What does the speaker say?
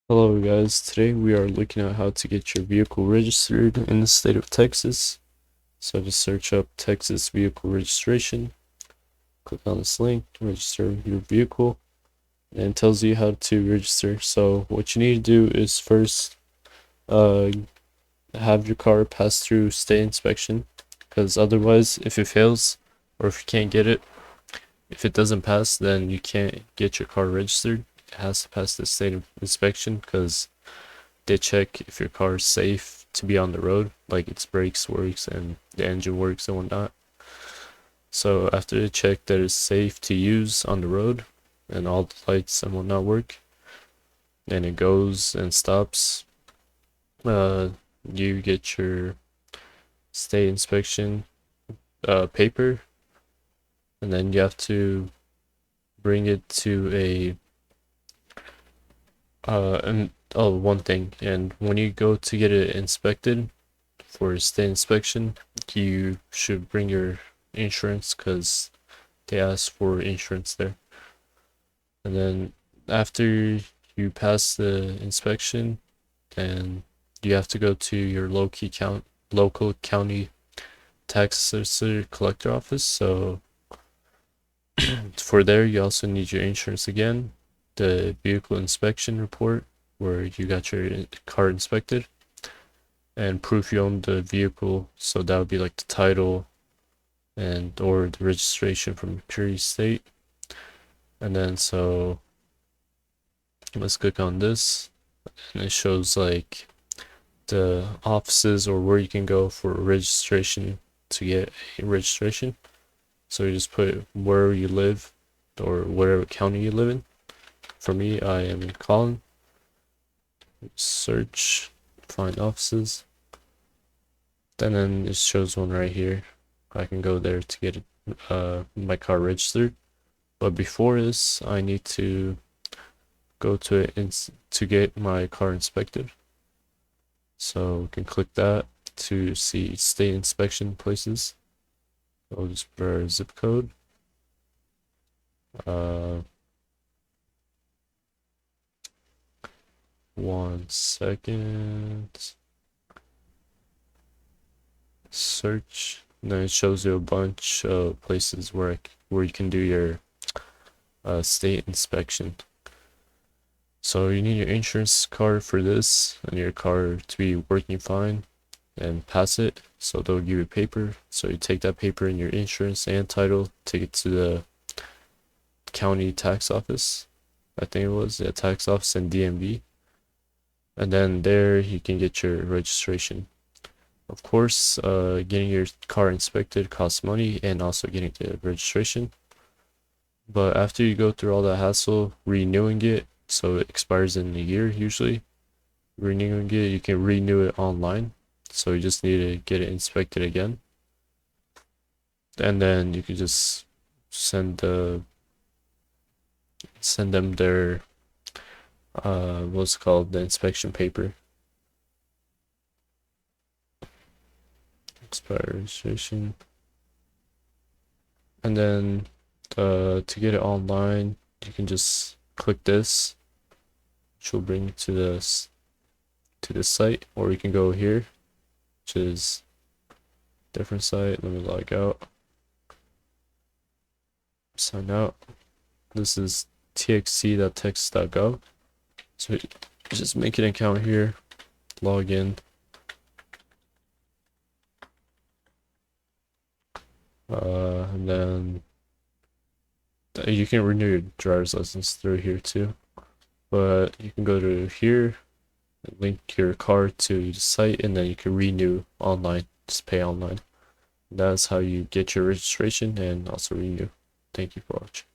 Hello guys, today we are looking at how to get your vehicle registered in the state of Texas. So just search up Texas vehicle registration, click on this link, register your vehicle, and it tells you how to register. So what you need to do is first uh, have your car pass through state inspection, because otherwise if it fails or if you can't get it, if it doesn't pass, then you can't get your car registered. It has to pass the state inspection because they check if your car is safe to be on the road, like its brakes works and the engine works and whatnot. So after they check that it's safe to use on the road and all the lights and whatnot work, and it goes and stops, you get your state inspection paper, and then you have to bring it to a one thing, and when you go to get it inspected for state inspection, you should bring your insurance because they ask for insurance there. And then after you pass the inspection, then you have to go to your local county tax assessor collector office. So for there, you also need your insurance again, the vehicle inspection report where you got your car inspected, and proof you own the vehicle. So that would be like the title and or the registration from your state. And then so let's click on this, and it shows like the offices or where you can go for registration to get a registration. So you just put where you live or whatever county you live in. For me, I am in Collin. Search, find offices. Then it shows one right here. I can go there to get my car registered. But before this, I need to go to it to get my car inspected. So we can click that to see state inspection places. I'll just put our zip code. One second. Search. And then it shows you a bunch of places where you can do your state inspection. So you need your insurance card for this and your car to be working fine and pass it. So they'll give you paper. So you take that paper and your insurance and title, take it to the county tax office. I think it was the tax office and DMV. And then there you can get your registration. Of course, getting your car inspected costs money, and also getting the registration. But after you go through all that hassle, renewing it, so it expires in a year usually. Renewing it, you can renew it online. So you just need to get it inspected again. And then you can just send them their what's it called, the inspection paper. Expire registration. And then to get it online, you can just click this, which will bring you to this site, or you can go here, which is different site. Let me log out, sign out. This is txt.texas.gov. So just make an account here, log in. And then you can renew your driver's license through here too. But you can go to here, link your car to the site, and then you can renew online, just pay online. That's how you get your registration and also renew. Thank you for watching.